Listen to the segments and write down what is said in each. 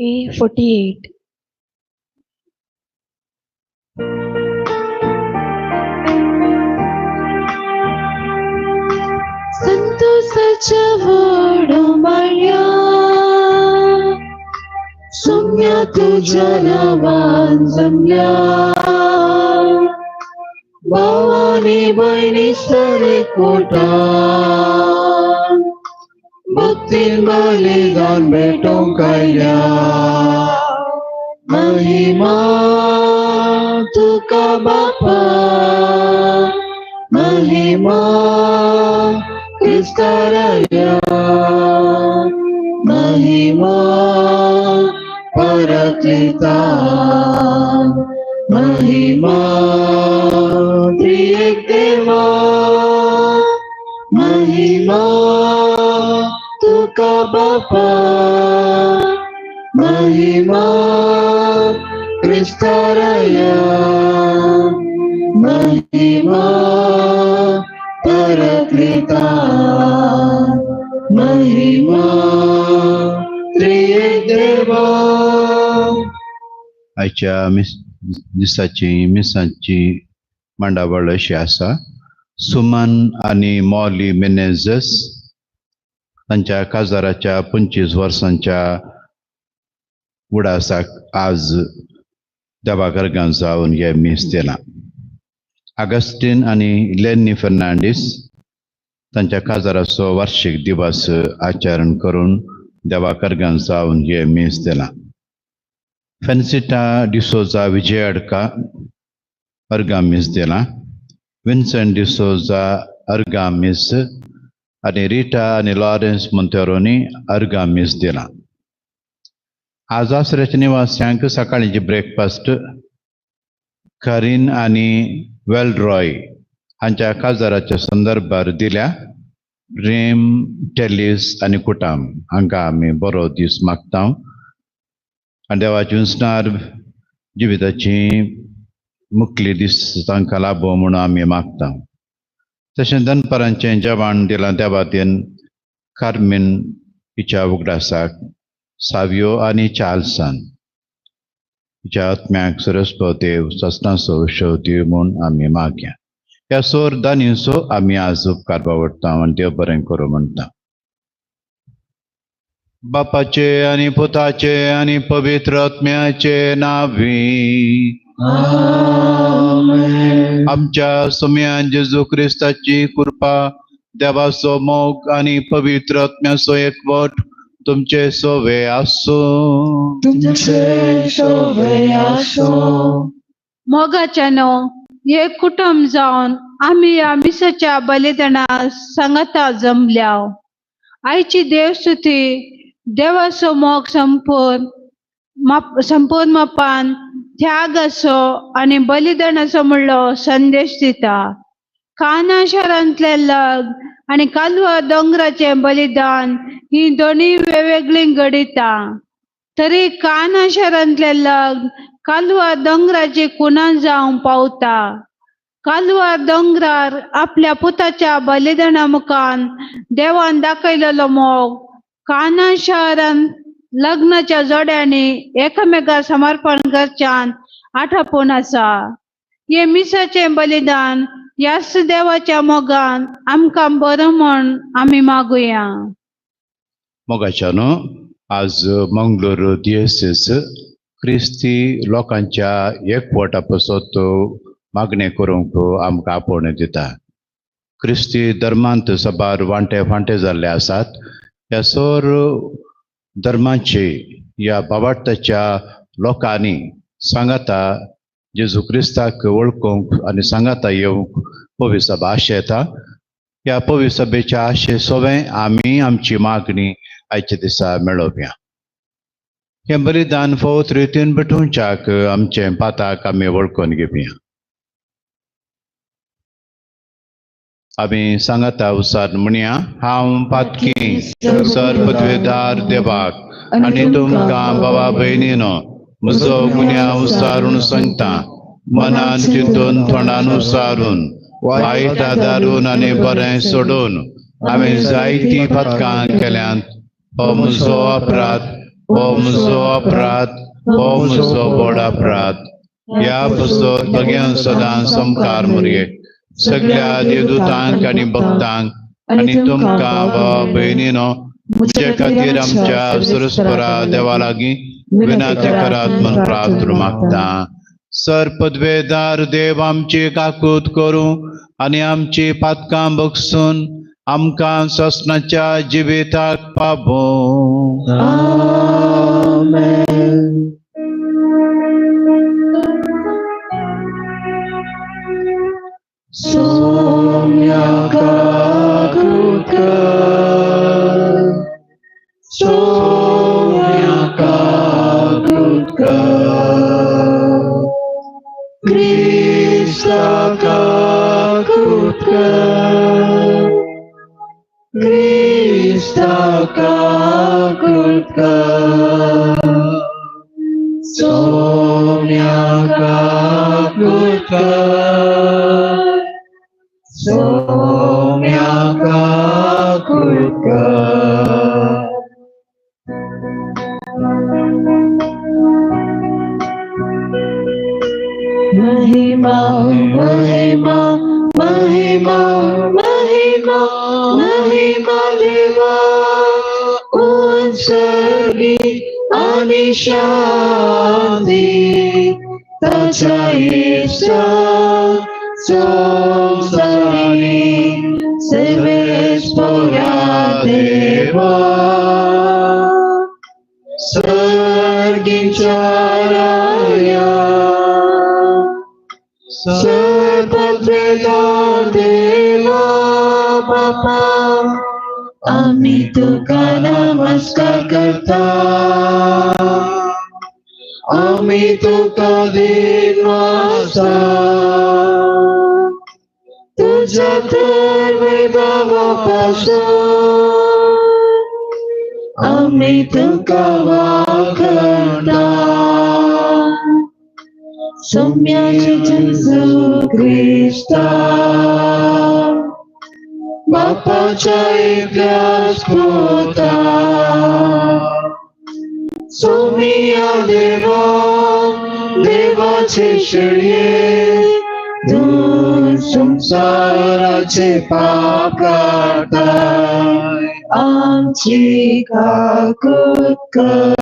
A48. संतोषाच्या वडमळ्या Soumya तुझ्या नावान जमल्या भावानी बहिणी सरे कोटा भक्तीन बलिदान भेटूंक आयल्या महिमा तुका बापा महिमा क्रिस्ताराया महिमा परक्लिता महिमा त्रिएक देवा महिमा तुका बापा महिमा क्रिस्ताराया महिमा परक्लिता महिमा त्रिएक देवा. आयच्या दिसाची मिसांची मांडावळ अशी आसा. सुमन आनी मॉली मेनेझस तांच्या काजाराच्या 25 वर्सांच्या उडासाक आज देवाघरांत जावन हे मीस दिला. अगस्टीन आनी लेनी फर्नांडीस तांच्या काजाराचो वार्षिक दिवस आचरण करून देवाघरांत जावन हे मीस दिला. फेन्सिटा डिसोजा विजयाडका अर्गामीस दिला. विन्सेंट डिसोजा अर्गामीस आनी रिटा आनी लॉरेन्स मोंतेरोनी अर्गामीस दिला. आज आसऱ्याच्या निवास्यांक सकाळींची ब्रेकफास्ट करीन आनी वेलरॉय हांच्या काजाराच्या संदर्भार दिल्या. प्रेम, टेलिस आनी कुटाम हांकां आमी बरो दीस मागता आनी देवाची उंचणार जिविताची मुखली दीस तांकां लाभो म्हणून आमी मागता. तशें दनपारांचें जेवण दिलां त्या बातेन कार्मेन हिच्या उगडासाक सावियो आनी चार्ल्सान हिच्या आत्म्याक सरस्वती सस्तांचो उत्सव दिव म्हूण आमी मागया. ह्या सोर दानीचो आमी आज उपकार बावडटा आनी देव बरें करूं म्हणटा. बापाचे आनी पुताचे आनी पवित्र आत्म्याचे नावी आमेन. आमच्या सुम्यान जेजू क्रिस्ताची कृपा, देवाचो मोग आनी पवित्र आत्म्याचो एकवट तुमचे सोवे आसूं. तुमचे शोभे आसूं. मोगाच्यानो एक कुटुंब जावन आमी ह्या मिसाच्या बलिदाना सांगाता जमल्या. आयची देवस्तुती देवाचो मोग संपूर्ण मापान त्यागाचो आनी बलिदानाचो म्हणलो संदेश दिता. काना शारांतले लग्न आनी कालवा दोंगराचे बलिदान ही दोनी वेगवेगळी घडिता. तरी काना शारांतले लग्न कालवा दोंगराची कुणां जावं पावता. कालवा दोंगरार आपल्या पुताच्या बलिदाना मुखान देवान दाखयलेलो मोग काना शारांत लग्नाच्या जोड्यांनी एकामेका समर्पण करच्यान आठापून आसा. हे मिसाचे बलिदान ह्याच देवाच्या मोगान आमकां बरो म्हण आमी मागुया. मोगाच्यानो आज मंगळूर दियेसीस क्रिस्ती लोकांच्या एकवटा पासत मागणे करूंक आमकां आपोवणें दिता. क्रिस्ती धर्मांत सबार वांटे फांटे जाल्ले आसात. ह्या सोर धर्माची ह्या भावार्थाच्या लोकांनी सांगाता जेजू क्रिस्ताक वळखूंक आनी सांगाता येवंक पवित्र सभा आशेता. ह्या पवित्र सभेच्या आशे सोवें आमी आमची मागणी आयच्या दिसा मेळोवया. हे बलिदान फोत रितीन भेटूंच्याक आमचे पाताक आमी वळखून घेवया. आमी सांगाता उसार म्हणया. हांव पातकी सर्पद्वेदार देवाक आनी तुमकां भावा भयणीनो म्हजो गुन्या उसारून सांगता. मनान चिंतून तोंडान उसारून वायट आदारून आनी बरें सोडून हांवें जायतीं पातकां केल्यांत. हो म्हजो अपराध. हो म्हजो अपराध, हो म्हजो व्हड अपराध. ह्या पासून बगेन सदां संकार मुरये सगळ्या देवदूतांक आनी भक्तांक आनी तुमकां भयणीनो म्हजे खातीर आमच्या सरस्वरा देवा लागीं विनंती करात म्हूण प्रार्थना मागता. सरपदवेदार देव आमची काकूत करूं आनी आमची पातकां बगसून आमकां ससनाच्या जिविताक पावो. Amen. Somyaka Kutka, Somyaka Kutka, Krista Kutka, Krista Kutka, Somyaka Kutka, Somyaka Kutka. Mahima, Mahima, Mahima, Mahima, Mahima Deva, Unsagi ani Shanti, Tacha Isa, Somsari, Sevesporya Deva, Sargincaraya, Sarpadvedar Deva Bapa, आम्ही तुका नमस्कार करता, आम्ही तुका दिनवासा, तुझ्या तर वैभवापासून आम्ही तुका वाखता. सौम्याचे जेजू ख्रिस्ता, बापाच्या एकल्याच पोता, सौम्या देवा, देवाचे शेळये, तू संसाराचे पाप काढताय, आमची काकूत कर.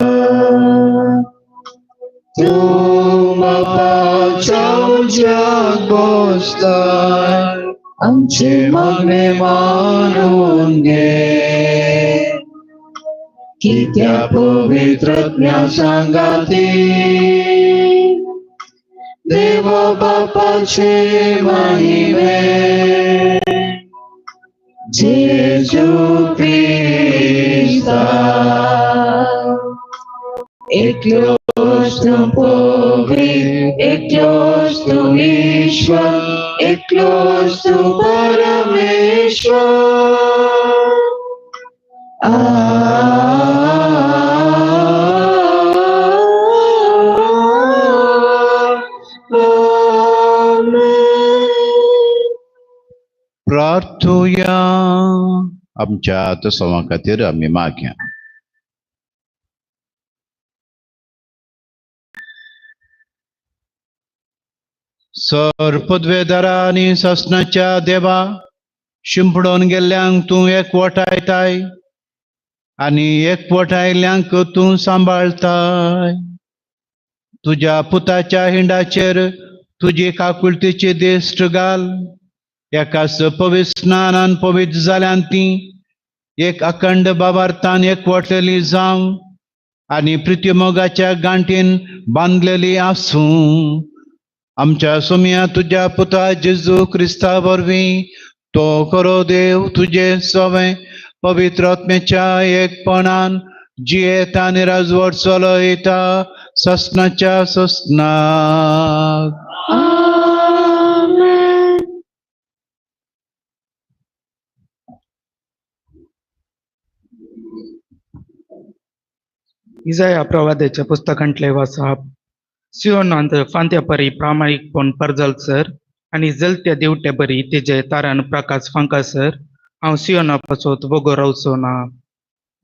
तू बापाच्या उज्यात बसलाय, आमचे मागणे मानून घे. की त्या पवित्रज्ञा सांगाती देव बापाचे महिमे, जेजू ख्रिस्ता, एकलोच तू पवित्र, एकलोच तू ईश्वर, एकलोच तू परमेश्वर. प्रार्थुया. आमच्या आत्सवां खातीर आमी मागया. सरपदवेदारा आनी ससनाच्या देवा, शिंपडोन गेल्ल्यांक तूं एकवटायताय आनी एकवटायल्ल्यांक तूं सांबाळताय. तुज्या पुताच्या हिंडाचेर तुजी काकुळतेची देश्ट घाल. एकाच पवित्र स्नानान पवित्र जाल्यान ती एक अखंड बाबार्थान एकवटलेली जावं आनी प्रित्यमोगाच्या गांठीन बांदलेली आसूं. आमच्या सोम्या तुझ्या पुता जेजू ख्रिस्ता वरवीं तो खरो देव तुझे सवे पवित्र आत्म्याच्या एकपणान जियेत आनी राजवट चलयता ससनाच्या ससनाक. इसाया प्रवाद्याच्या पुस्तकांतले वाचप. सियोनांत फांत्या परी प्रामाणीकपण परजलसर आनी जलत्या दिवट्या बरी तेजे तारान प्रकाश फांकासर हांव सियोना पासोत वगो रावचो ना.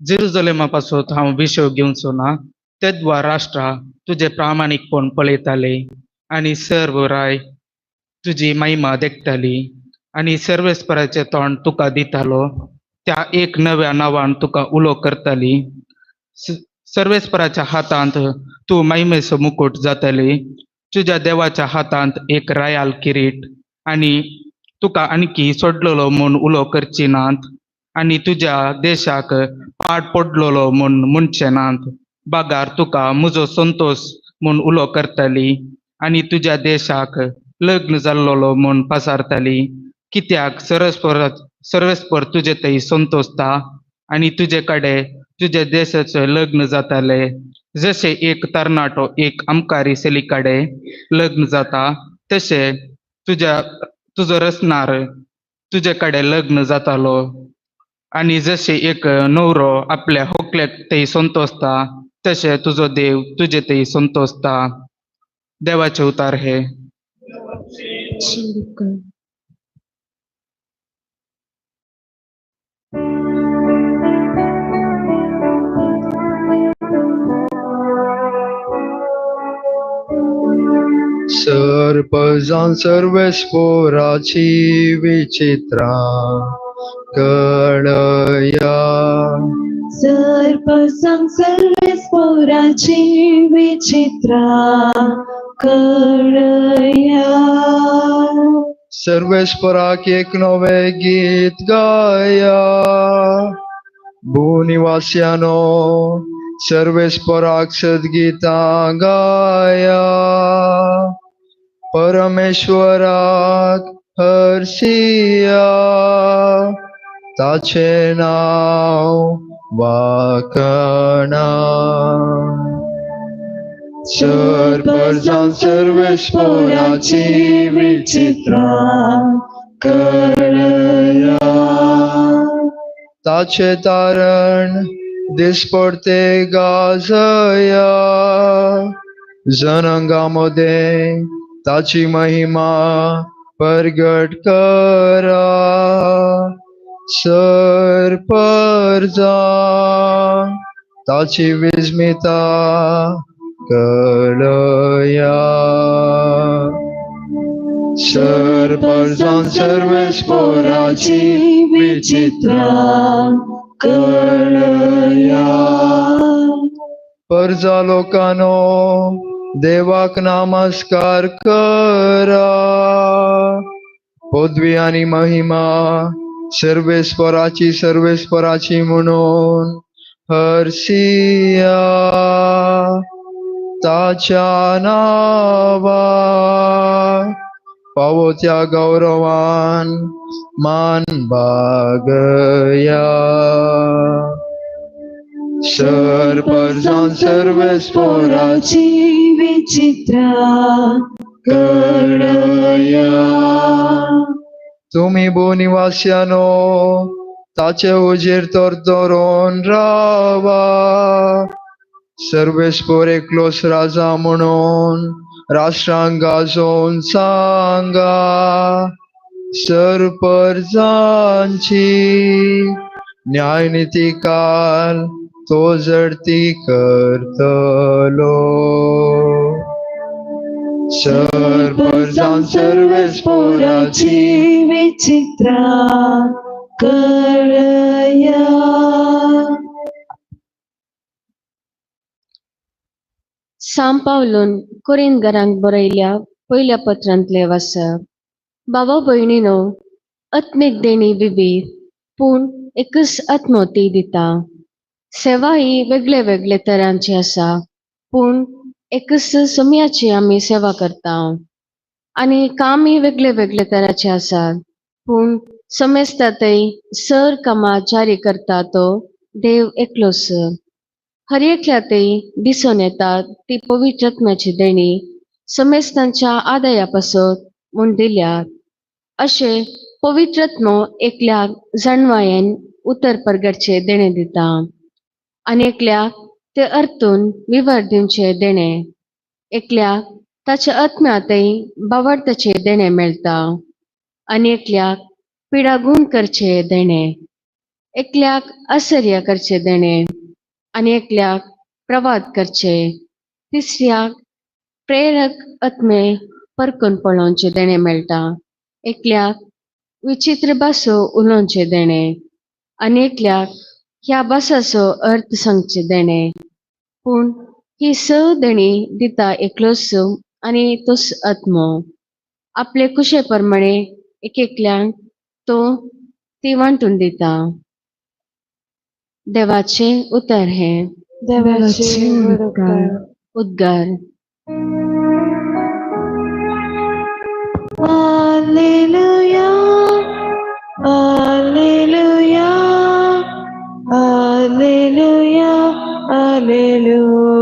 जेरुसलेमापासून हांव विशव घेवचो ना तेद्वा राष्ट्रा तुझे प्रामाणिकपण पळयताले आनी सर्व राय तुजी महिमा देखताली आनी सर्वेस्पराचे तोंड तुका दितालो त्या एक नव्या नांवान तुका उलो करताली सर्वेस्पराच्या हातांत तूं महिमेचो मुकुट जातली तुझ्या देवाच्या हातांत एक रायाल किरीट आनी तुका आणखी सोडलेलो म्हूण उलो करची नात आनी तुज्या देशाक पाड पडलेलो म्हूण म्हणचे नात बागार तुका म्हजो संतोष म्हूण उलो करतली आनी तुज्या देशाक लग्न जाल्लो म्हूण पसारतली कित्याक सर्वेस्पर तुजे थंय संतोषता आनी तुजे कडे तुजे देशाचे लग्न जाताले जशे एक तरणाटो एक आमकारी सेली कडे लग्न जाता तशे तुजो रचणार तुजे कडे लग्न जातालो आनी जशे एक न्हवरो आपल्या व्हंकलेक थंय संतोषता तशे तुजो देव तुजे थंय संतोषता देवाचे उतार हे सर्पजान सर्वेस्पोराची विचित्रा कळया सर्पसंग सर्वेस्पोराची विचित्रा कळया सर्वेस्पराक एक नवे गीत गाया भूनिवास्यानो सर्वेस्पराक सद्गीतां गाया परमेश्वराक हर्षिया ताचे नाव वाकणा सर्पजान सर्वेस्पराची विचित्रा कळया ताचे तारण दिसपडते गाजया जनांगामध्ये ताची महिमा परगट करा सर्पजान ताची विस्मिता कळया सर्पजान सर्वेस्पराची विचित्रा कळया परजा लोकानो देवाक नमस्कार करा पदवी आणि महिमा सर्वेस्पराची म्हणून हर्षिया ताच्या नावा पावोत्या गौरवान मान बागया सर्पजान सर्वेस्पराची विचित्रा कळया तुम्ही भूनिवास्यानो ताचे उजेर तोरण रावा सर्वेस्पर एकलोस राजा म्हणून राष्ट्रांक गाजोवन सांगा सर्पजांची न्यायनिती काल तो जडती करतलो सर्पजान सर्वेस्पराची विचित्रा कळया सांब पावलोन कोरिंथरांक बरयल्या पयल्या पत्रांतले वाचप भावा भयणीनो आत्मीक देणी विविध पूण एकच आत्मो ती दिता सेवा ही वेगळे वेगळे तरांची आसा पूण एकच समयाची आमी सेवा करता आनी काम ही वेगळे वेगळे तरांचे आसात पूण समेस्ता थंय सर कामां जारी करता तो देव एकलोच हर एकल्यातय दिसून येता ती पवित्र आत्म्याची देणी समेस्तांच्या आदायापासत म्हूण दिल्यात अशे पवित्र आत्मो एकल्याक जाणवायेन उतर परगटचे देणे दिता आनी एकल्याक ते अर्थून विवर दिवचे देणे एकल्याक ताच्या आत्म्यातय बावडताचे देणे मेळटा आनी एकल्याक पिडागूण करचे देणे एकल्याक आश्चर्य करचे देणे आणि एकल्याक प्रवाद करचे, तिसऱ्याक प्रेरक आत्मे परकून पळोवचे देणे मेळटा, एकल्याक विचित्र भासो उलोवचे देणे आनी एकल्याक ह्या भासाचो अर्थ सांगचे देणे. पूण ही स देणी दिता एकलोच आनी तोच आत्मो. आपले कुशे प्रमाणे एकल्यांक तो ती वांटून दिता. देवाचे उतर हे देवाचे उद्गार. उद्गार. Alleluia, Alleluia, Alleluia, Alleluia.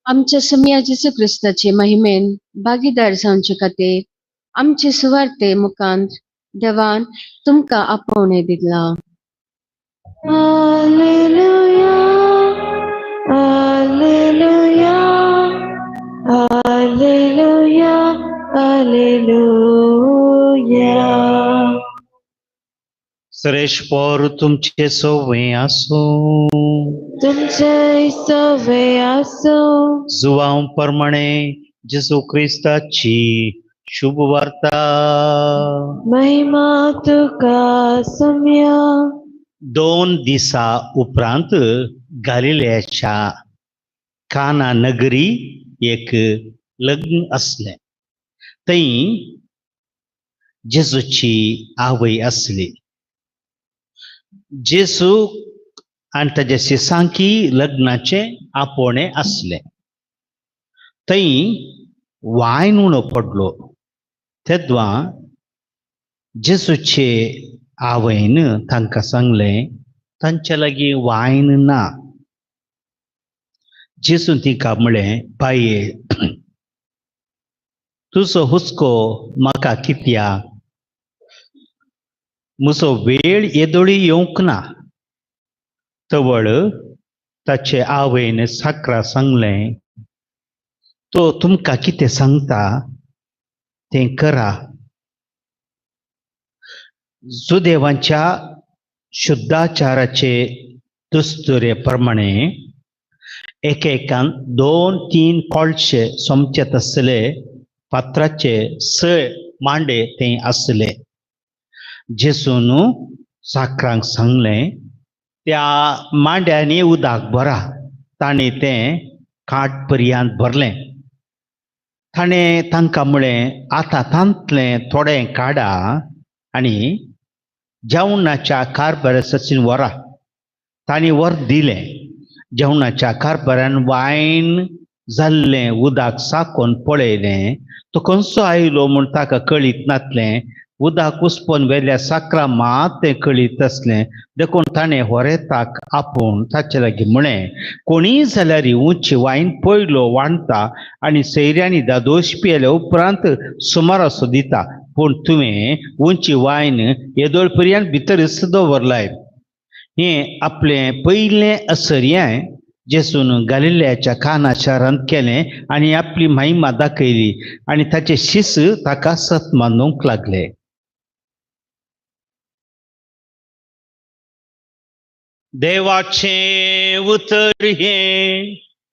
आमच्या सम्या जेसू क्रिस्ताचे महिमेन भागीदार जावचे खातीर आमचे सुवार्ते मुखांत देवान तुमकां आपोवणे दिला. Alleluia, Alleluia, Alleluia, Alleluia. Suresh पौर तुमचे सोवे आसो. तुमचे सवे आसो. जुवांव प्रमाणे जेसू क्रिस्ताची शुभ वार्ता. महिमा तुका सम्या. 2 दिसा उपरांत गालिलेयाच्या काना नगरी एक लग्न असले. थंय जेजूची आवय असली. जेजू आनी ताच्या शिसांकी लग्नाचे आपोवणे असले. थंय वायन उणो पडलो. तेद्वा जेजूचे आवयन तांकां सांगलें तांचे लागीं वायन ना. जेजून तिका म्हळें, बाये तुजो हुस्को म्हाका कित्याक? म्हजो वेळ येदोळी येवंक ना. तवळ ताचे आवयन साकरा सांगलें, तो तुमकां कितें सांगता तें करा. सुदेवांच्या शुद्धाचाराचे दुस्तुरे प्रमाणे एकेकान 2-3 कोळशे सोमचेत आसले पात्राचे 6 मांडे थंय आसले. जेजून साकरांक सांगलें, त्या मांड्यांनी उदक भरा. ताणें तें काट पर्यंत भरलें. ताणें तांकां म्हळें, आतां तांतलें थोडें काडा आनी जेवणाच्या कारबाराचेर व्हरा. तांणी वर दिलें. जेवणाच्या कारबारान वायन जाल्लें उदक साकोन पळयलें. तो खंयचो आयलो म्हूण ताका कळीत नासलें. उदक उसपोन व्हेल्या साकरा मात तें कळीत आसलें. देखून ताणें होरेताक आपोवन ताचे लागीं म्हळें, कोणीय जाल्यार उंची वायन पयलो वांडटा आनी सैऱ्यांनी दादोश पियेल्या उपरांत सुमार असो दिता. पूण तुवें उंची वायन येदोळ पर्यंत भितरच दवरलाय. हें आपलें पयलें आश्चर्य जेजून गालिलेयाच्या काना शारांत केलें आनी आपली महिमा दाखयली आनी ताचे शिस ताका सत मानूंक लागले. देवाचे उतर हे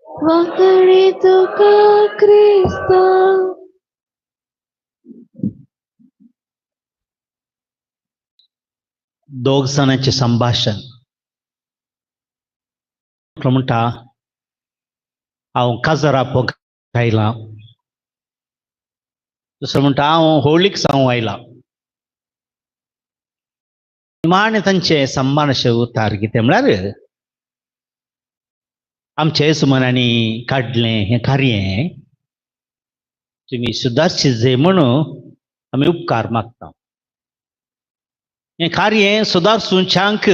वाकडी तुका क्रिस्ता. दोग जाणांचे संभाषण. म्हणटा, हांव काजारा पोक आयलां. दुसरो म्हणटा, हांव होळीक जावं आयलां. निमाणे तांचे संभाषण उतार कितें म्हळ्यार आमच्या येसुमनांनी काडलें हें कार्य तुमी सुदारची जे म्हणून आमी उपकार मागता. हें कार्य सुदारसूंच्यांक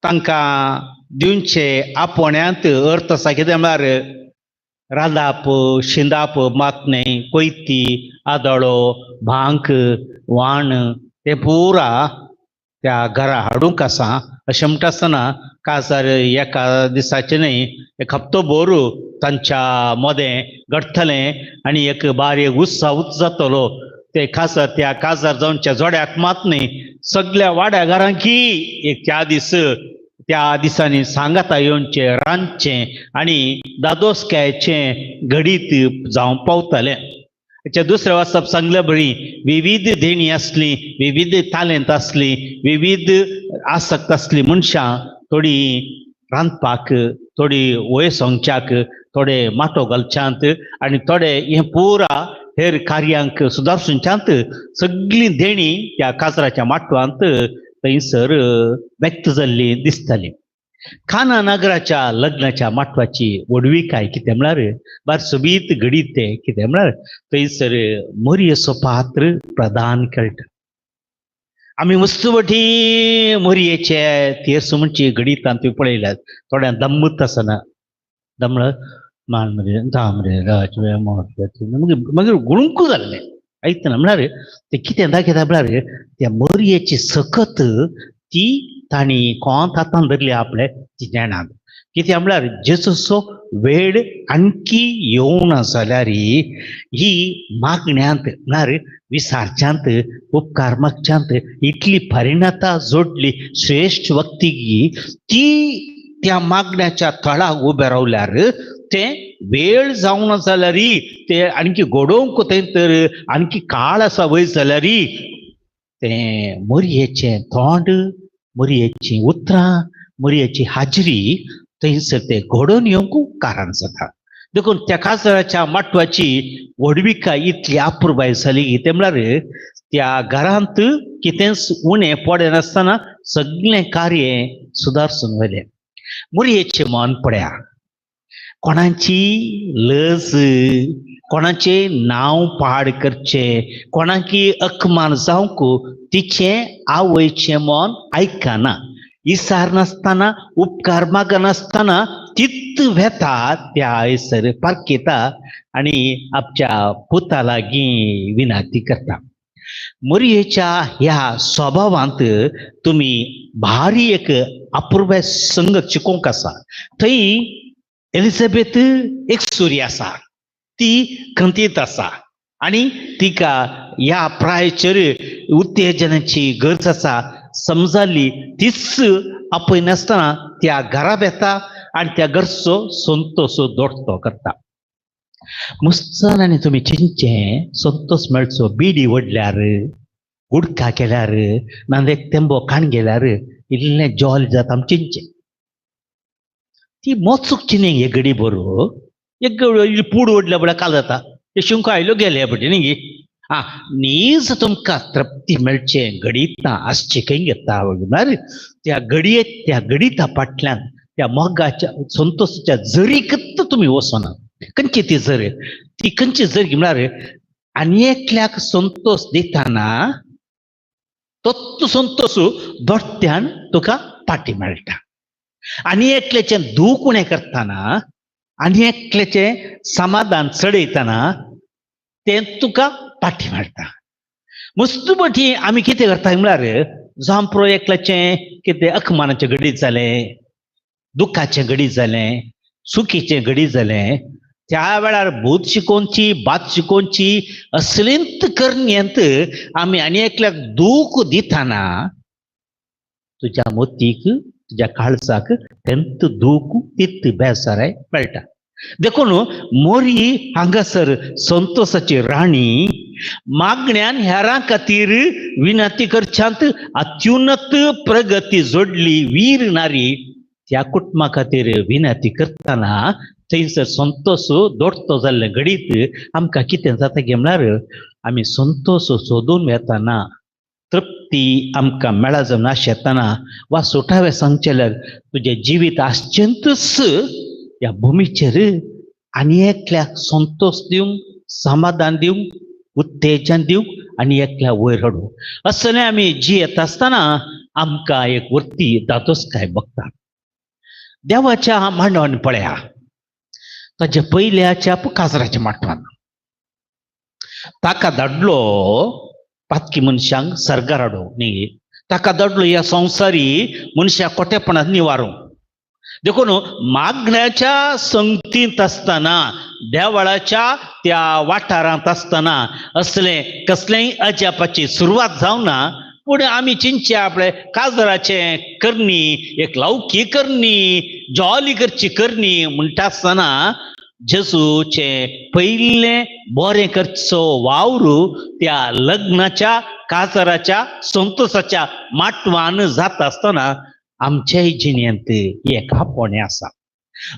तांकां दिवचे आपोवण्यांत अर्थ आसा. कितें म्हळ्यार रांदप, शिंदप, मातणें, कोयती, आदळो, भांक, वाण तें पुरा त्या घरा हाडूंक आसा. अशें म्हणटा आसतना काजार एका दिसाचें न्हय, एक हप्तोभर तांच्या मदें घडटलें आनी एक बारीक उत्सव जातलो. ते खासर त्या काजार जाऊनच्या जोड्याक मात नाही सगळ्या वाड्या घरांकी एक त्या दिसांनी सांगाता येवनचे रांदचे आणि दादोसक्याचे घडीत जावं पावताले त्याच्या दुसऱ्या वाचप सांगल्या बरी विविध देणी असली विविध तालेंत असली विविध आसक्त असली मनशां थोडी रांदपाक थोडी वय सोंगच्याक थोडे माटो घालच्यांत आणि थोडे हे पुरा हेर कार्यांक सुदारसूंच्यांत सगळी देणी त्या काजराच्या माटवांत थंयसर व्यक्त जाल्ली दिसताली. खाना नगराच्या लग्नाच्या माटवाची वडविकाय कितें म्हळ्यार बार सोबीत घडीत ते कितें म्हळ्यार थंयसर मोरयेचो पात्र प्रदान करता. आमी वस्तुवटी मोरयेचे तेरसो म्हणचे घडीत तुवें पळयल्यात थोड्या दम्मत आसना दमळ मान रे धाम रे राजवे मागीर गुळूंक जाल्लें आयकतना म्हळ्यार ते कितें दाखयता म्हळ्यार त्या मोरयेची सकत ती ताणी कोंत हातान धरली आपले जिण्यानांत कितें म्हळ्यार जेजूचो वेळ आणखी येवना जाल्यार ही मागण्यांत म्हळ्यार विसारच्यांत उपकार मागच्यांत इतली परिणता जोडली श्रेष्ठ व्यक्ती ती त्या मागण्याच्या थळाक उबे रावल्यार ते वेळ जावना जाल्यार ते आणखी घडोवंक थंय तर आणखी काळ आसा वयर जाल्यार ते मोरयेचें तोंड मोरयेची उतरां मोरयेची हाजरी थंयसर ते घडोवन येवंक कारण जाता. देखून त्या काजराच्या माटवाची व्हडविकाय इतली अपुरबाय जाली कितें म्हळ्यार त्या घरांत कितेंच उणें पडें नासतना सगळें कार्य सुदारसून व्हेलें. मोरयेचें मन पळया कोणाची लज कोणाचे नांव पाड करचे कोणाकी अखमान जावंक तिचें आवयचें मन आयकना इसार नासतना उपकार मागनासतना तित्त वेता त्या आयसर पारकेता आनी आपच्या पुता लागीं विनंती करता. मोरयेच्या ह्या स्वभावांत तुमी भारी एक अपुर्बाय संगत शिकोवंक आसा. थंय एलिझाबेथ एक सूर्य आसा ती खंतीत आसा आनी तिका ह्या प्रायचर उत्तेजनाची गरज आसा समजाली तीच आपय नासतना त्या घराब येता आनी त्या घरचो संतोष दोडतो करता. मुस्तान तुमी चिंचे संतोष मेळचो बिडी वडल्यार गुडका केल्यार नाजाल्यार एक तेंबो खाण गेल्यार इल्लें जॉल जाता आमी चिंचे ती मोचूक न्ही हे घडी बरो एक पूड ओडल्या बळ्या काल जाता ते शिंको आयलो गेले बटे न्ही नीज तुमकां तृप्ती मेळचे घडीता आसचे खंय घेता म्हळ्यार त्या घडीता फाटल्यान त्या मोगाच्या संतोषाच्या जरीकत तुमी वचना. खंयची ती जर ती खंयची जर म्हळ्यार आनी एकल्याक संतोष दिताना तो संतोष दोट्यान तुका पाटी मेळटा. आनी एकल्याचें दूख उणें करतना आनी एकल्याचें समाधान चडयतना तें तुका पाटी मेळटा. मस्तुबटी आमी कितें करता म्हळ्यार जांप्रो एकल्याचें कितें अखमानाचें घडीत जालें दुखाचें घडीत जालें सुखीचें घडीत जालें त्या वेळार भूत शिकोवची बात शिकोवची असलींत करण्यांत आमी आनी एकल्याक दूख दिताना तुज्या मोतीक तुज्या काळजाक तेंत दूख तित्त बेजाराय मेळटा. देखून मोरी हांगासर संतोषाची राणी मागण्यान हेरां खातीर विनंती करच्यांत अत्युन्नत प्रगती जोडली वीर नारी त्या कुटुंबा खातीर विनंती करतना थंयसर संतोष दोडतो जाल्ले घडीत आमकां कितें जाता गे म्हळ्यार आमी संतोष सोदून येताना तृप्ती आमकां मेळा जावन आशेतना वा सुटावे सांगचे जाल्यार तुजें जिवीत आसचेंतच ह्या भुमीचेर आनी एकल्याक संतोष दिवंक समाधान दिवंक उत्तेजन दिवंक आनी एकल्या वयर हाडूंक असलें आमी जियेत आसतना आमकां एक वरती दादोसकाय भोगता. देवाच्या मांडवान पळया ताच्या पयल्याच्या काजराच्या माटवान ताका धाडलो पातकी मनशांक सरगार हाडूंक न्ही ताका धाडलो ह्या संवसारी मनशा कोटेपणांत निवारूंक देखून मागण्याच्या संगतीत असताना देवळाच्या त्या वाठारांत असताना असले कसलेय अजापाची सुरवात जावना पुढे आम्ही चिंच्या आपले काजराचे करणी एक लावकी करणी जॉली करची करणी म्हणटा आसतना जेजूचे पहिले बरे करचो वावरू त्या लग्नाच्या काजराच्या संतोषाच्या माटवान जात असताना आमच्याही जिणेंत एक आपोणे आसा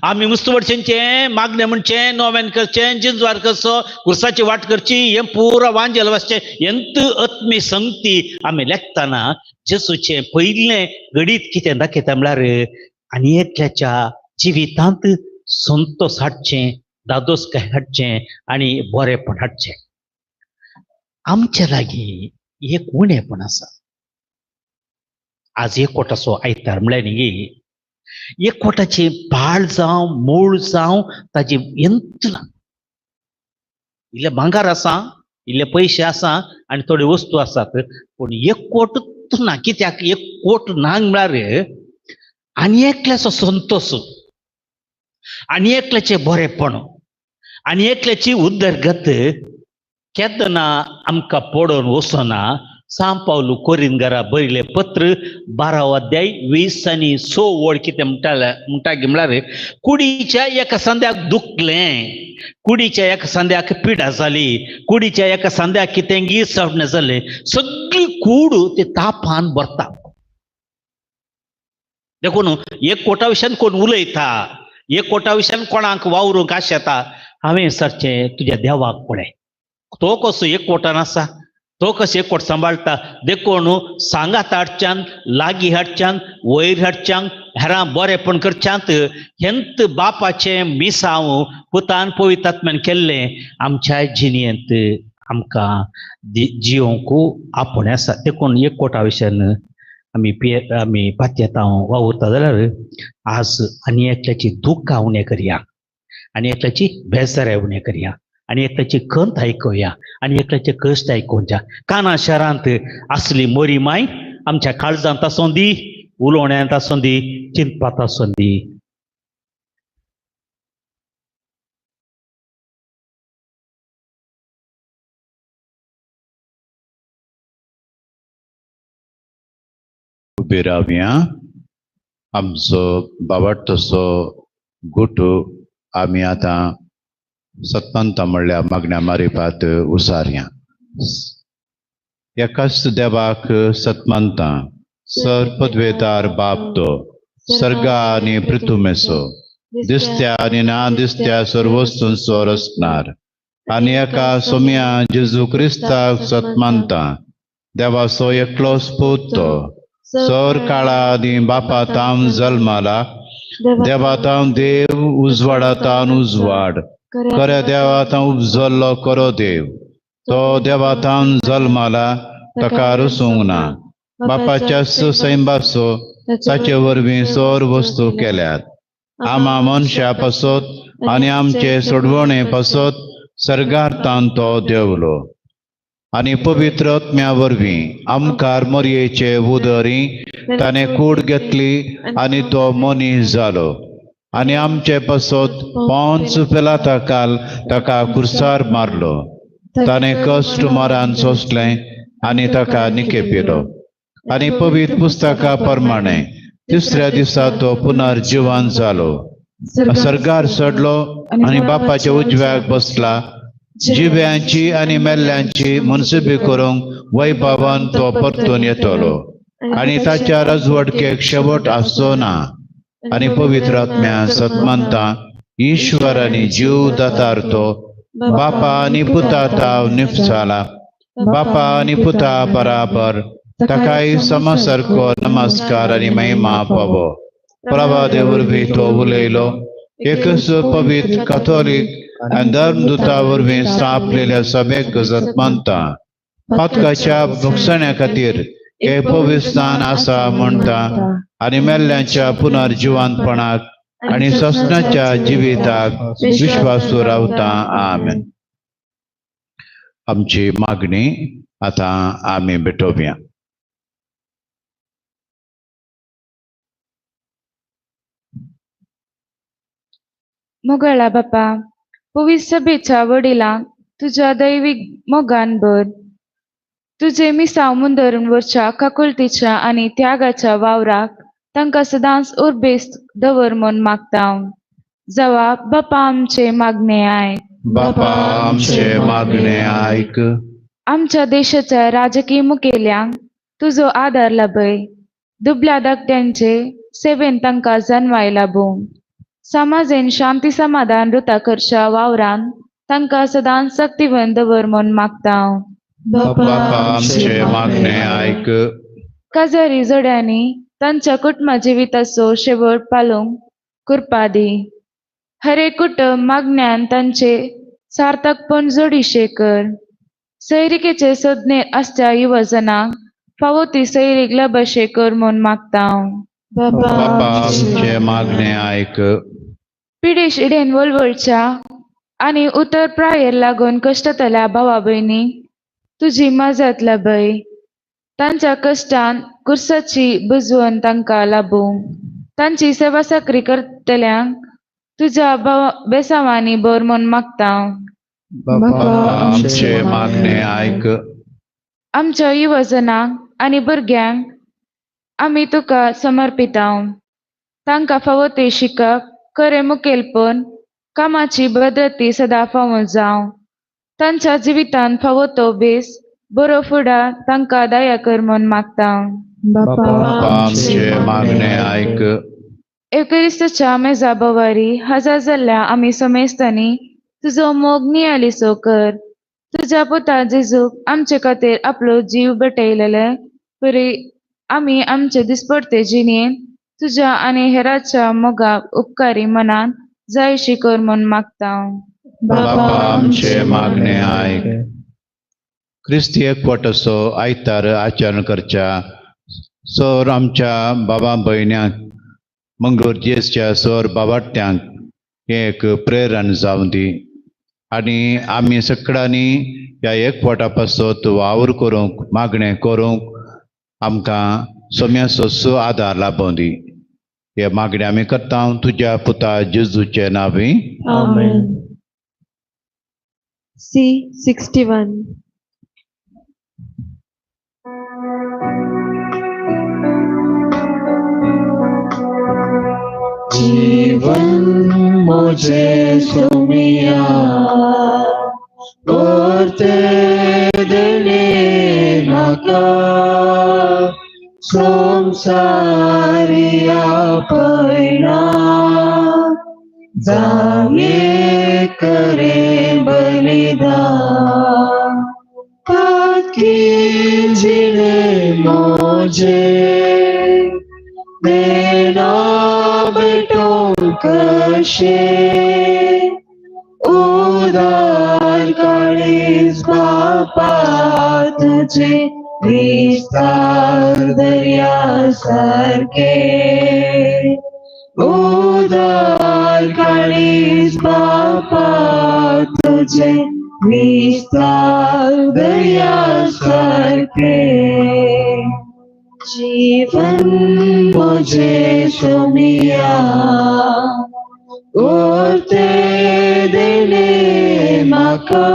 आम्ही मुस्तवडचे मागणे म्हणचे नोवेन करचे जिंजवार करचो कुर्साची वाट करची हे पुरा वांजेल वाचचे एंत आत्मी संगती आम्ही लेखताना जेसूचे पहिले घडीत कितें दाखयता म्हळ्यार आनी एकल्याच्या जिवितांत संतोष हाडचे दादोसकाय हाडचे आणि बरेपण हाडचे आमच्या लागीं एक उणेपण आसा आज एकवटाचो आयतार म्हळ्यार न्ही एकवटाची पाळ जावं मूळ जावं ताजी यंत्र ना इल्ले भांगार आसा इल्ले पयशे आसा आनी थोड्यो वस्तू आसात पूण एकवट ना कित्याक एकवट ना म्हळ्यार आनी एकल्याचो संतोष आनी एकल्याचे बरेपण आनी एकल्याची उदरगत केदना आमकां पडोवन वचना सांब पावलू कोरिंदकारा बरयले पत्र 12 अध्याय 20 आनी 6 वड कितें म्हणटा म्हळ्यार कुडीच्या एका सांद्याक दुखलें कुडीच्या एका सांद्याक पिडा जाली कुडीच्या एका सांद्याक कितें गिसावणें जालें सगळी कूड ती तापान भरता देखून एकवटा विशयान कोण उलयता एकवटा विशयान कोणाक वावरूंक आशेता हांवें सरचें तुज्या देवाक पळय तो कसो एकवटान आसा तो कशें एकवट सांबाळटा देखून सांगात हाडच्यान लागीं हाडच्यान वयर हाडच्यान हेरां बरेपण करच्यांत हेंत बापाचें मिसांव पुतान पवित्र आत्म्यान केल्लें आमच्या जिणेंत आमकां जियोंक आपुणें आसा देखून एकवटा विशयान आमी पातयेतांव वावुरता जाल्यार आज आनी एकल्याची दुख्खां उणें करया आनी एकल्याची बेजाराय उणें करया आनी एकल्याची खंत आयकुया आनी एकल्याचे कश्ट आयकुया काना शारांत आसली मोरी माय आमच्या काळजांत आसूं दी उलोवण्यांत आसूं दी चिंतपात आसूं दी उबे रावया आमचो बावटसो गुटू आमी आतां सत्मंत म्हणल्यार मागण्या मारिपात उसारया एकाच देवाक सत्मंता सर पदवेदार बाप तो सर्गा आनी पृथ्वीमेचो दिसत्या आनी ना दिसत्या सर्व वस्तूंचो रचणार आनी एका सोम्या जेजू क्रिस्ताक सत्मंता देवाचो एकलोच पूत तो सर काळा आनी बापा ताम जल्माला देवातां देव उजवाडातान उजवाड खऱ्या देवातां उपजल्लो करो देव तो देवातां जल्माला ताका रुसूंक ना बापाच्या सैंबाचो ताचे वरवीं सर वस्तू केल्यात आमा मनशा पासत आनी आमचे सोडवणे पासत सर्गार्थान तो देवलो आनी पवित्र आत्म्या वरवीं आमकां मरयेचे उदरी ताणें कूड घेतली आनी तो मनीस जालो आनी आमचे पासत पोंच पिलाता काल ताका कुर्सार मारलो ताणें कश्ट मरान सोंसलें आनी ताका निकेपिलो आनी पवित्र पुस्तका प्रमाणे तिसऱ्या दिसा तो पुनर्जीवन जालो सर्गार चडलो आनी बापाच्या उजव्याक बसला जिव्यांची आनी मेल्ल्यांची मनसुबी करूंक वैभवान तो परतून येतलो आनी ताच्या राजवटकेक शेवट आसचो ना आनी पवित्र आत्म्या सत्मंता ईश्वर आनी जीव दातार तो बापा आनी पुता ताव निपसाला बापा आनी पुता बराबर ताकाय समसारको नमस्कार आनी महिमा पावो प्रभा देवरवीं तो उलयलो एकच पवित्र कॅथोलीक आनी धर्मदुता वरवीं स्थापलेल्या सभेक सत्मंता पातकाच्या भुगसण्या खातीर हे पवित्रस्थान आसा म्हणटा आनी मेल्ल्यांच्या पुनर्जिवंतपणाक आनी ससनाच्या जिविताक विश्वासू रावता आमेन. आमची मागणी आतां आमी भेटोवया. मोगळा बापा पवित्र सभेच्या वडिलांक तुझ्या दैविक मोगान भर. तुझे मिसाव मुंदरवरच्या काकुळतीच्या आणि त्यागाच्या वावराक तांकां सदांच उर्बेस्त दवर म्हूण मागता. जवा बापा आमचे मागणे आयक. बापा आमचे मागणे ऐक. आमच्या देशाच्या राजकीय मुखेल्यांक तुझो आदार लाभय. दुबळ्या धाकट्यांचे सेवेन तांकां जन्माय लाभूं. समाजेन शांती समाधान रुता करच्या वावरान तांकां सदांच शक्तिवंत दवर म्हूण मागता. बापा आमचे मागणे ऐक. काजारी जोड्यांनी तांच्या कुटुंब जिविताचो शेवट पालूंक कृपा दी. हरे कुटुंब मागण्यान तांचे सार्थकपण जोडीशे कर. सैरिकेचे सज्ञे असत्या युवजनांक फावो ती सैरीक लबशे कर म्हूण मागता. बापा आमचे मागणे ऐक. पिडेश इडेन वळवळच्या आणि उतर प्रायर लागून कष्टातल्या भावा भयणी तुझी मजत लाभय. तांच्या कष्टान कुर्साची बुजवण तांकां लाभूं. तांची सेवा साकरी करतल्यांक तुझ्या बेसावांनी बर म्हूण मागता. बापा आमचे मागणे ऐक. आमच्या युवजनांक आणि भुरग्यांक आमी तुका समर्पिता. तांकां फावो ते शिकप, खरे मुखेलपण, कामाची बद्दती सदां फावो जावं. तांच्या जिवितान फावो तो बेस बरो फुडार तांकां दया कर म्हूण मागता. बापा आमचे मागणे ऐक. एवकरिस्ताच्या मेजा बोवारी हजर जाल्ल्या आमी समेस्तांनी तुजो मोग नियाळीसो कर. तुज्या पुता जेजूक आमचे खातीर आपलो जीव भेटयलेले परी आमी आमचे दिसपडते जिणेन तुज्या आनी हेराच्या मोगाक उपकारी मनान जायशी कर म्हूण मागता. बापा आमचे मागणे ऐक. क्रिस्ती एकवटाचो आयतार आचरण करच्या सर आमच्या बाबा भयण्यांक मंगळूर जेसच्या सर बाबाट्यांक एक प्रेरण जावं दी. आनी आमी सगळ्यांनी ह्या एकवटा पासत वावर करूंक मागणें करूंक आमकां सोम्याचो आदार लाभूं दी. हे मागणे आमी करता तुज्या पुता जेजूचे नांवी. आमेन. C61. जीवन मुझे सुमिया करते देने नका संसारिया पैना जाये करे बलिदान ताकि जिले मुझे देना बेटों कशे उदार काळीज बापा तुझे विस्तार दर्या सारखे उदार काळीज बापा तुझे विस्तार दर्या सारखे जीवन मुझे सुमिया करते देने मका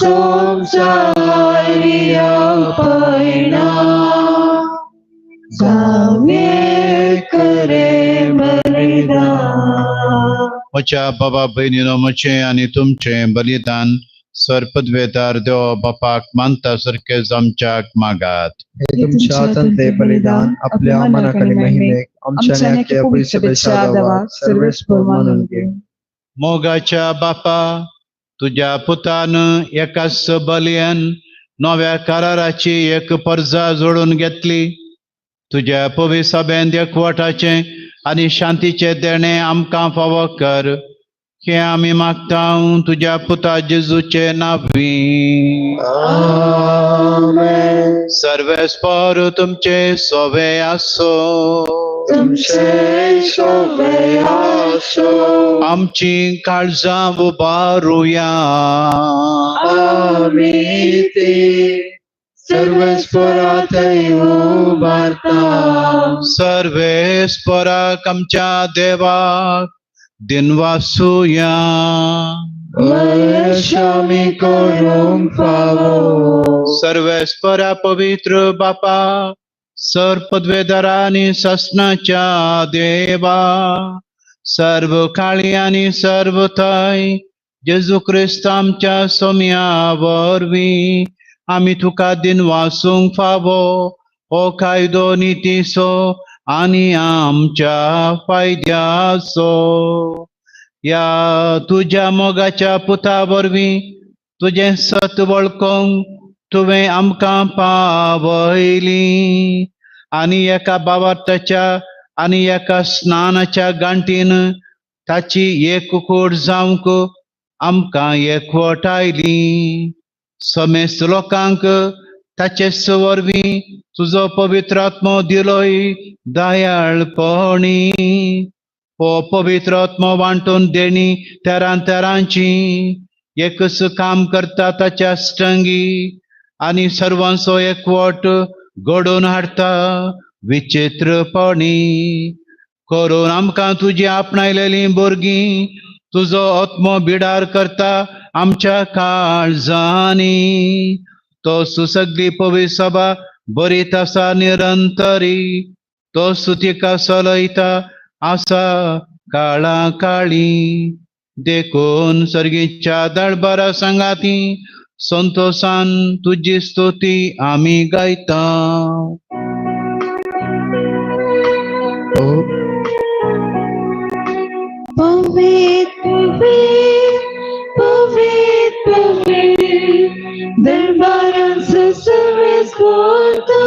संसारिया पैना जावे करे बलिदान. म्हज्या बाबा भयणीनो म्हजें आनी तुमचें बलिदान सरपदवेदार देव बापाक मानता सारखे आमच्याक मागात. हे तुमच्या तंते बलिदान आपल्या मनाकडे महिमेक आमच्या नेक्या पवित्रतेच्या देवाक सर्वेस्पर मानून घे. मोगाच्या बापा तुझ्या पुतान एकाच बलियन नव्या कराराची एक पर्जा जोडून घेतली. तुझ्या पवित्र सभेन एकवटाचे आनी शांतीचे देणे आमकां फावो कर. हे आमी मागता तुझ्या पुता जेजूचे नांवी. आमेन. सर्वेस्पर तुमचे सोवे आसो. तुमचे शोभे आसो. आमची काळजां उबारुया. आमी ती सर्वेस्परातय उबारता. सर्वेस्पराक आमच्या देवाक दिनवासूया. वैश्यामी करून फावो सर्वेस्परा पवित्र बापा, सर्पद्वेदरा आणि ससनाच्या देवा, सर्व काळी आणि सर्व थंय जेजू ख्रिस्त आमच्या सोम्या वरवीं आमी तुका दिनवासूंक फावो हो कायदो नितीसो आनी आमच्या फायद्याचो. या तुझ्या मोगाच्या पुता वरवीं तुझें सत वळखोंक तुवें आमकां पावयली आनी एका भावार्थाच्या आनी एका स्नानाच्या गांठीन ताची एकूट जावंक आमकां एकवटायली. समेस्त लोकांक ताचे वरवीं तुजो पवित्र आत्मो दिलोय दयाळपणी. हो पवित्र आत्मो वांटून देणी तेरांची एकच काम करता ताच्या अष्टांगी आनी सर्वांचो एकवट घडोवन हाडता विचित्रपणी. करून आमकां तुजी आपणायलेली भुरगीं तुजो आत्मो बिडार करता आमच्या काळजांनी. तो सगळी पवित्र सभा बरीत आसा निरंतरी. तो तिका चलयता आसा काळा काळी. देखून सर्गीच्या दळबरा संगाती संतोषान तुजी स्तुती आमी गायता. पवित्र पवित्र पवित्र पवित्र दरबारांचं सर्वेच बोलतो.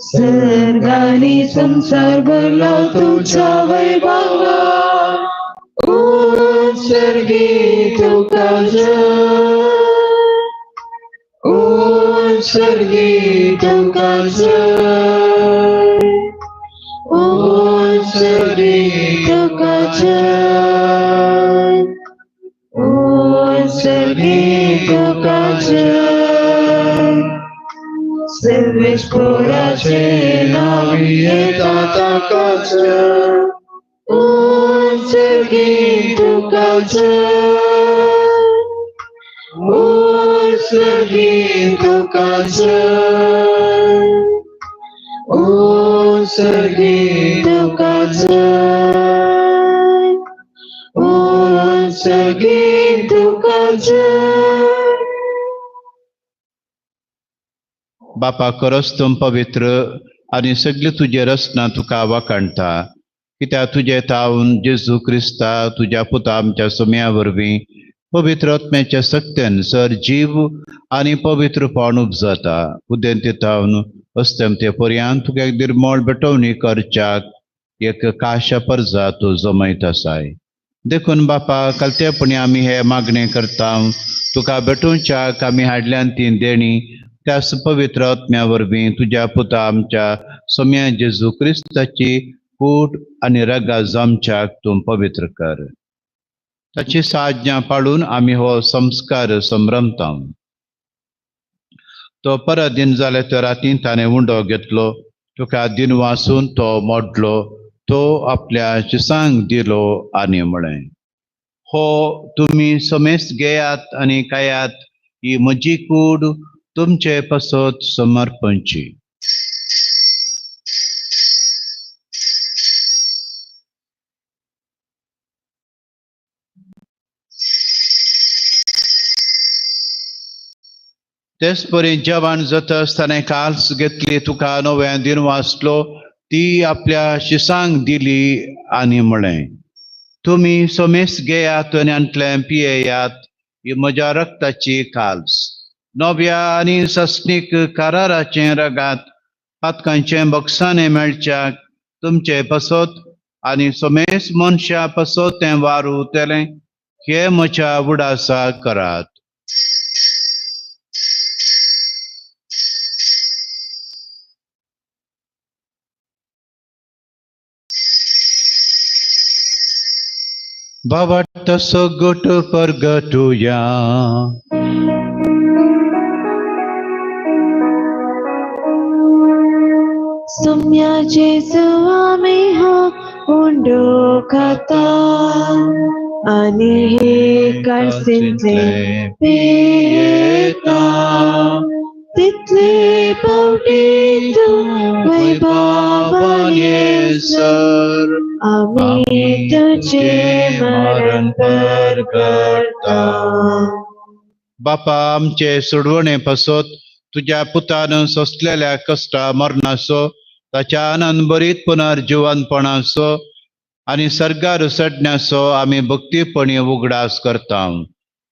सर्गानी संसार भरला तुझ्या वैभवात. उत्सर्गी तुका जय, उत्सर्गी तुका जय, उत्सर्गी तुका जय, उत्सर्गी तुका जय. सर्वेश्वराचे नावी येता ताका जय. उत्सर्गी तुका जय, उत्सर्गी तुका जय, उत्सर्गी तुका जय, उत्सर्गी तुका जय. बापा खरोच तुम पवित्र आनी सगळी तुजी रचना तुका वाखाणटा. कित्याक तुजे तावन जेजू क्रिस्ता तुज्या पुता आमच्या सोम्या वरवीं पवित्र आत्म्याच्या सक्त्यान सर जीव आनी पवित्रपण उपजता. उदेंते तावन अस्तम ते पर्यंत तुका एक निर्मळ बेटवणी करच्याक एक काशा परजा तूं जमयत आसाय. देखून बापा कलतेपणी आमी हे मागणे करता तुका बेटोवच्याक आमी हाडल्यान ती देणी त्याच पवित्र आत्म्या वरवीं तुज्या पुता आमच्या सोम्या जेजू क्रिस्ताची कूट आनी रगा जमच्याक तूं पवित्र कर. ताची साज्ञा पाळून आमी हो संस्कार संभ्रमता. तो परत दिन जाले तो राती ताणें उंडो घेतलो. तुका दिन वासून तो मोडलो. तो आपल्या शिसांक दिलो आनी म्हळें, हो तुमी समेस्त घेयात आनी खायात. ही म्हजी कूड तुमचे पसत समर्पणची. तेच परी जेवण जाता आसतना काल्स घेतली तुका नव्या दिन वाचलो. ती आपल्या शिसांक दिली आनी म्हळें, तुमी समेस्त घेयात आनी आंतले पियेयात. ही म्हज्या रक्ताची काल्स नव्या आनी सस्नीक कराराचे रगात पातकांचे बक्षाने मेळच्याक तुमचे पसत आनी समेस्त मनशा पसत तें वारू तेलें हे म्हज्या उडासा करात. Bavat sogoto pergatuya. Somya Jesu ame ho हुंडो खाता आणि हे काळसिंतले पियेता तिथले पावटी तू वैभवान येसर आम्ही तुझे मरण करता. बापा आमचे सोडवणे पासत तुझ्या पुतान सोसलेल्या कष्टा मरणाचो ताच्या आनंद बरीत पुनर्जीवनपणाचो आणि सर्गार सडण्याचो आम्ही भक्तीपणी उगडास करता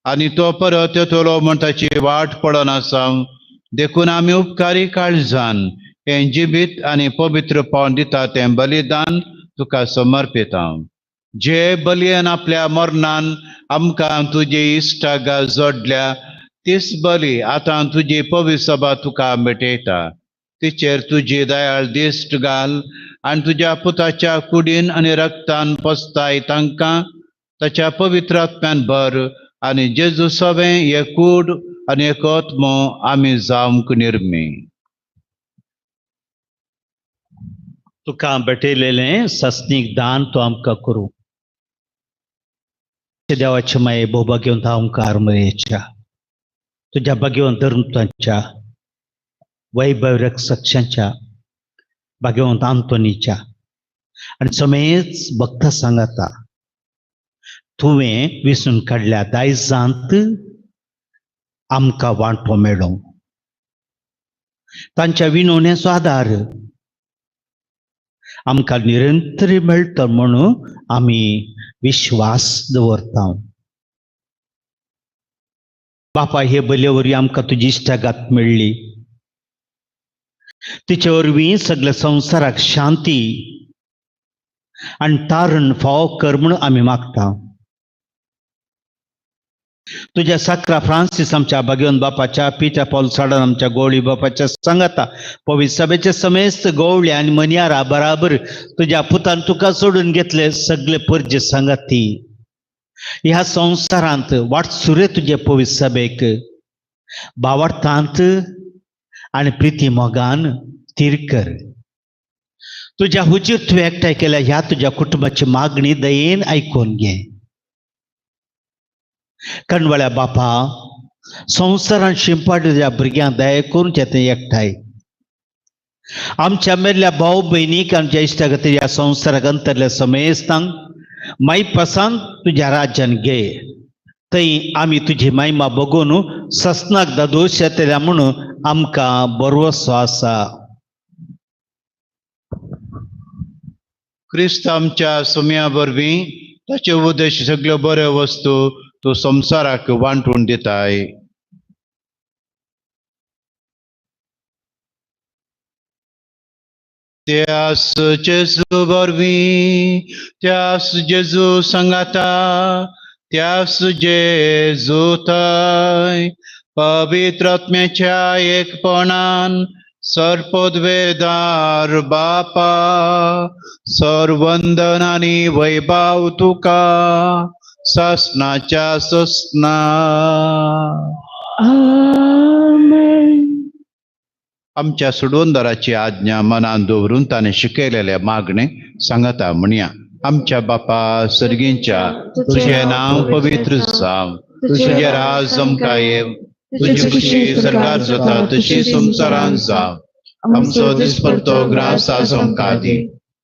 आणि तो परत येतलो म्हण ताची वाट पडन आसा देखून आम्ही उपकारी काळजान हे जिबीत आणि पवित्र पावन दिता तें बलिदान तुका समर्पिता. जे बलयेन आपल्या मरणान आमकां तुजे इश्टागा जोडल्या तीच बली आतां तुजी पवित्र सभा तुका भेटयता. तिचेर तुजी दयाळ दिश्ट घाल आनी तुज्या पुताच्या कुडीन आनी रक्तान पसताय तांकां ताच्या पवित्र आत्म्यान भर आनी जेजू सवें हे कूड आनी एक आत्मो आमी जावंक निर्मी. तुका भेटयलेलें सस्नीक दान तूं आमकां करूं. देवाचे माये भोवभाग्यवंत ओंकार मरेच्या तुझ्या भाग्यवंत धर्मतांच्या वैभव रक्षकांच्या भाग्यवंत आंतोनीच्या आणि समेत भक्त सांगाता तुवें विसरून काडल्या दायजांत आमकां वांटो मेळ्ळो. तांच्या विनवण्याचो आदार आमकां निरंतर मेळटा म्हणून आमी विश्वास दवरता. बापा हे बले वरवीं आमकां तुजी इश्टागात मेळ्ळी. तिचे वरवीं सगळ्या संवसाराक शांती आनी तारण फावो कर म्हूण आमी मागता. तुझ्या साकरा फ्रांसीस आमच्या भाग्यवंत बापाच्या पित्या पॉल साडन आमच्या गवळी बापाच्या सांगाता पवित्र सभेचे समेस्त गवळी आनी मनियारा बराबर तुझ्या पुतान तुका सोडून घेतले सगळे परजे सांगाती ह्या संवसारांत वाटसुरे तुझे पवित्र सभेक भावार्थांत आनी प्रिती मोगान स्थिर कर. तुझ्या हुजीर तुवें एकठांय केल्या ह्या तुझ्या कुटुंबाची मागणी दयेन आयकून घे. कणवळ्या बापा संवसारान शिंपाडलेल्या भुरग्यांक दया करून तें एकठांय आमच्या मेल्ल्या भाऊ भयणीक आमच्या इश्टागती ह्या संवसाराक अंतरल्या समेस्तांक माई पसांत तुज्या राज्यान घे. थंय आमी तुजी महिमा बघून ससनाक दादोश येतल्या म्हणून आमकां भरवसो आसा. क्रिस्त आमच्या सुम्या वरवीं ताचे उद्देश सगळ्यो बऱ्यो वस्तू तूं संवसाराक वांटून दिताय. त्यास जेजू वरवीं त्यास जेजू सांगाता त्यास जेजू थंय पवित्र आत्म्याच्या एकपणान सर्पोद्वेदार बापा सर्वंदन आनी वैभव तुका ससनाच्या ससना. आमेन. आमच्या सोडवणदाराची आज्ञा मनान दवरून ताणें शिकयलेले मागणे सांगता म्हणया. आमच्या बापा सर्गींच्या तुझे नांव पवित्र जावं तुझे राज आमकां येव तुजी खुशी सरकार जाता तशी संवसारांत जावं. आमचो दिसपट्टो ग्रास आज आमकां दी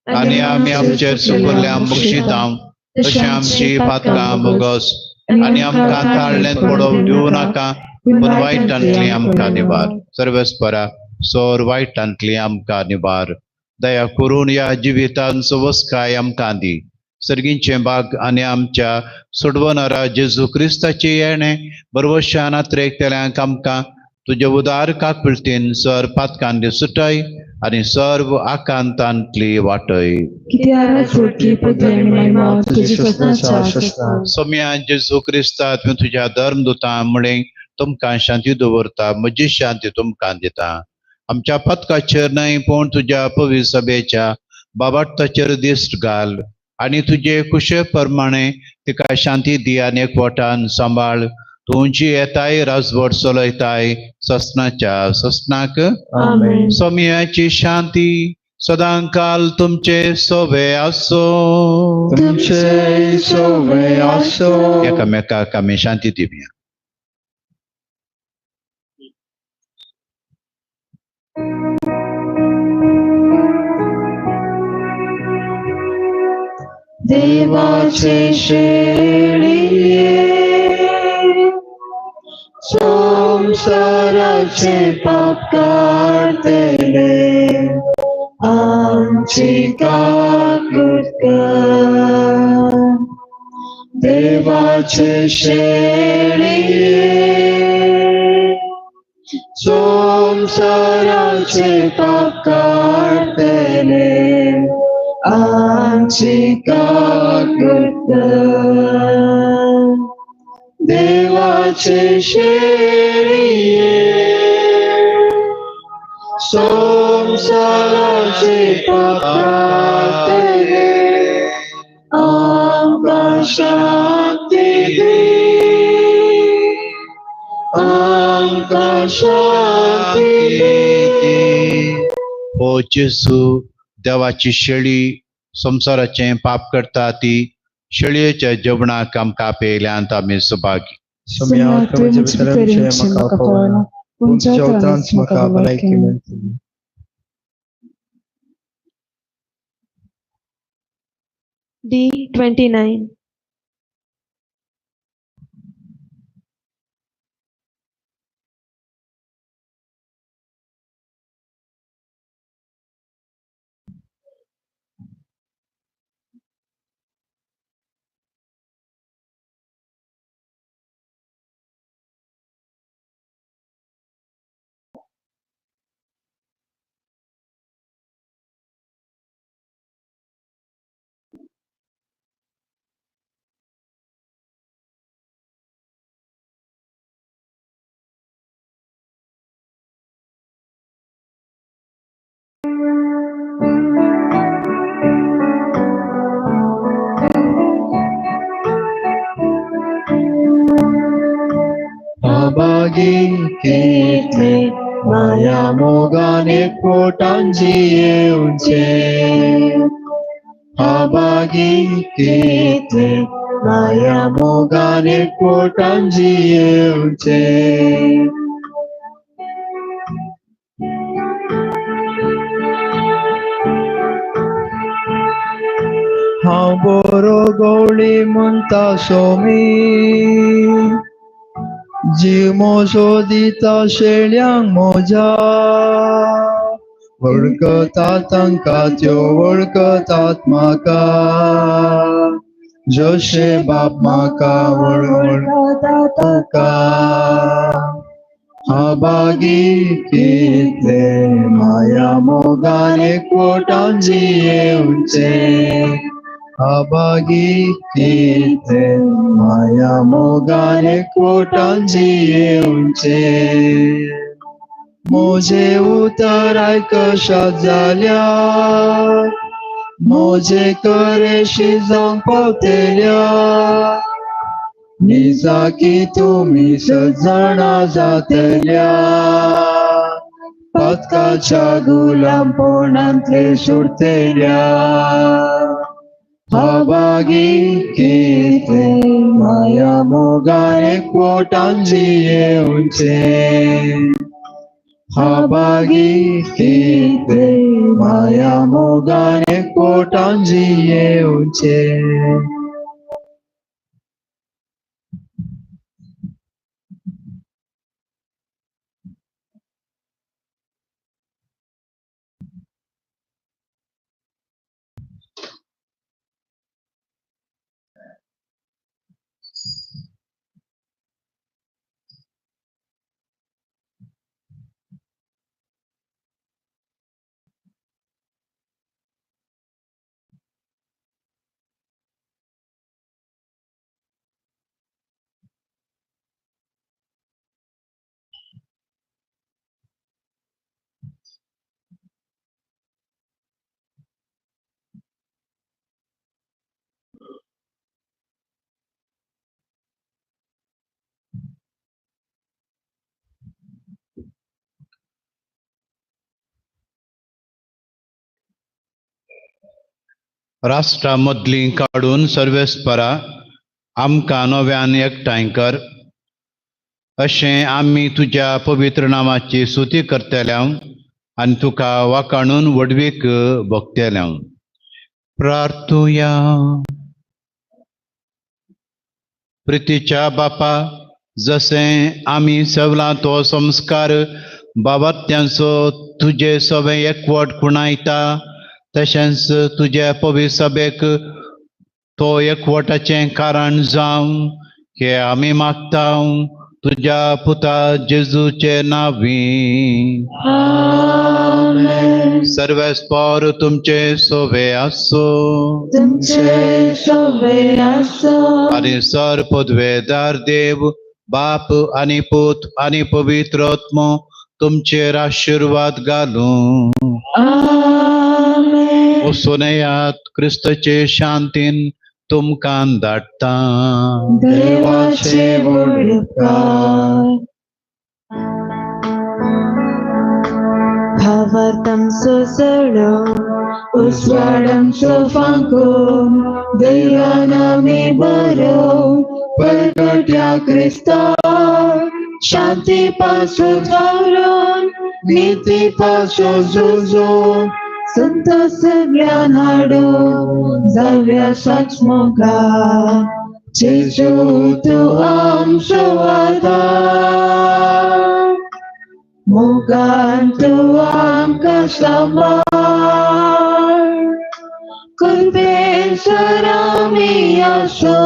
आनी आमी आमचेर चुकल्ल्यांक बक्षितां तशें आमची पातकां बोगस आनी आमकां ताळ्ळेंत पडोवंक दिवं नाका पूण वायटांतली आमकां निबार. सर्वेस्परा सोर वायटांतली आमकां निबार. दया करून ह्या जिवितान सवस्काय आमकां दी. सर्गींचे बाग आनी आमच्या सोडवणारा जेजू क्रिस्ताची येणें बरवशान आत्रेकतेल्यांक आमकां तुजे उदार काकूळटीन सर पातकांदी सुटय आनी सर्व आकांतांतली वाटय. सोम्या जेजू क्रिस्ता तुवें तुज्या धर्मदुतां म्हणे तुमकां शांती दवरता म्हजी शांती तुमकां दिता. आमच्या पथकाचेर न्हय पूण तुज्या पवित्र सभेच्या बाबार्थाचेर दिश्ट घाल आनी तुजे कुशे प्रमाणे तिका शांती दी आनी एकवटान सांबाळ. तुमची येताय राजवट चलयताय ससनाच्या ससनाक. सोम्याची शांती सदांकाल तुमचे सोबे आसो. तुमचे सोवे आसो. एकामेकाक आमी शांती दिवया. देवाचे शेळिये संसाराचे पाप काढतेले आमची काकूट कर. देवाचे शेळिये संसाराचे पाप काढतेले आमची काकूट कर. देवाचे शेळिये संसाराचे पाप काढतेले आमका शांती दे. आमका शांती दे. ओ जेसू, देवाची शेळी संसाराचे पाप करता ती शेळयेच्या जेवणाक आमकां पेयल्यांत आमी Subhagi. Sumiato Jupiterum Makapona, Punjotrans Makabalaikimen. D29. अभागी कितले माया मोगाने पोटांची येऊचे. अभागी कितले माया मोगाने पोटांची येऊचे. हांव बरो गवळी म्हणटा सोमी, जीव मोजो दिता शेळ्यांक मोजा. वळखतात तांकां त्यो वळखतात म्हाका, जशे बाप म्हाका वळखतात तुका. अभागी कितले माया मोगाने पोटांची येऊचे. अभागी कितले माया मोगाने पोटांची येऊचे. मोजे उतर आयकशात जाल्या, मोजे करेशी जावंक पावतेल्या. निजाकी तुमी सज्जणा जातल्या, पदकाच्या गुलामपणांतले सुटतेल्या. अभागी कितले माया मोगाने पोटांची येऊचे. अभागी कितले माया मोगाने पोटांची येऊचे. राष्ट्रा मदलीं काडून सर्वेस्परा आमकां नव्यान एकठांय कर, अशें आमी तुज्या पवित्र नामाची स्तुती करतल्या आनी तुका वाखाणून वडवीक भोगतल्या. प्रार्थुया. प्रितीच्या बापा, जशें आमी सगळा तो संस्कार बाबात्यांचो तुजे सवे एकवट खुणायता, तशेंच तुज्या पवित्र सभेक तो एकवटाचें कारण जावं हे आमी मागता तुज्या पुता जेजूचे नांवी. आमेन. सर्वेस्पर तुमचे सोवे आसो तुमचे सोबे आसो. आनी सर पदवेदार देव बाप आनी पूत आनी पवित्र आत्मो तुमचेर आशीर्वाद घालूं. आमेन. उसुनेयात क्रिस्ताचे शांतीन तुमकां धाडटा. देवाचे व्हड उपकार. भावार्थांचो सडो उजवाडांचो फांकून दैवान आमी बरो परगट्या क्रिस्ता शांती पासून वावरून नीती पासून झुजून संत सगळ्यां हाडून जाव्या सचमुखा. जेजू तूं आमचो आदार, मोगान तूं आमकां सांबाळ. कृपेन सर आमी आसो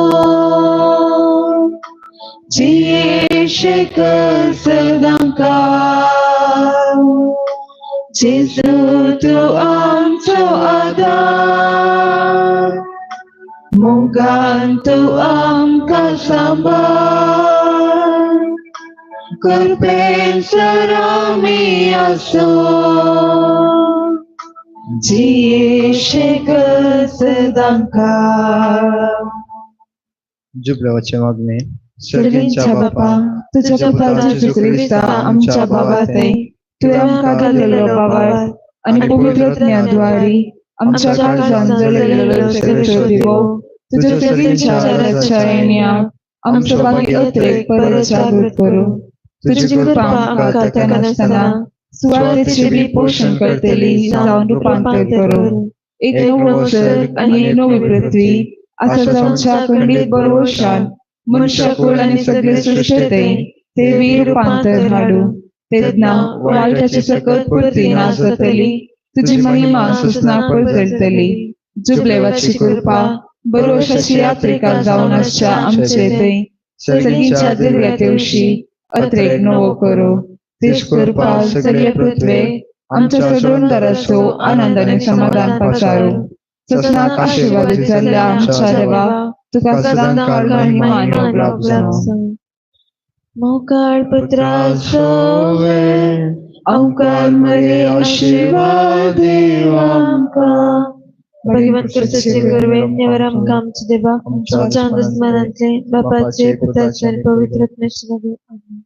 जियेशे कर सदांकाळ. जेजू तूं आमचो आदार, मोगान तूं आमकां सांबाळ. कृपेन सर आमी आसो जियेशे कर सदांकाळ. जुबलावाचे मागणे. सर्गींच्या बापा, तुझ्या पुता जेजू ख्रिस्ता आमच्या बाबाते तुवें आमकां घालिल्लो बाबार आनी पवित्रत्वाद्वारे आमच्या काळजांत जळयलेलो सगळो दिवो तुज्या सर्गींच्या राजाच्या येण्याक आमचो बाकी अत्रेक परत जागृत करूं. तुजी कृपा आमकां त्या नासतना सुवातेचे बी पोषण करतली जावन रुपांतर करूं. एक नवो जग आनी एक नवी पृथ्वी आतां जावच्या खंडीत भरवशान मनशाकुळ आनी सगळे सृश्टते ते वीर रूपांतर हाडूं. तेन्ना वायटाची सकत पळती नाश जातली, तुजी महिमा सुसना पळतली. जुबलेवाची कृपा भरवशाची यात्रिका जावन आसच्या आमचे थंय सर्गींच्या दर्या तेवशी अत्रेक नवो करो. तेज कृपा सगळे पृथ्वेक आमच्या सडोणदाराचो आनंदाने समाधान पसारो. ससनाक आशीर्वादीत जाल्ल्या आमच्या देवा तुका सदां काळ महिमा आनी उपलाभ जावं. मोकाळ पुत्राचो अवकार मरे आशीर्वाद देव आमकां. भगवंत कृष्णाचे करवेन्यावर आमकां आमचे देवा आमच्या अंतस्मरणांतले बापाचे पुताचे आनी पवित्र आत्म्याचे नांवान. आमेन.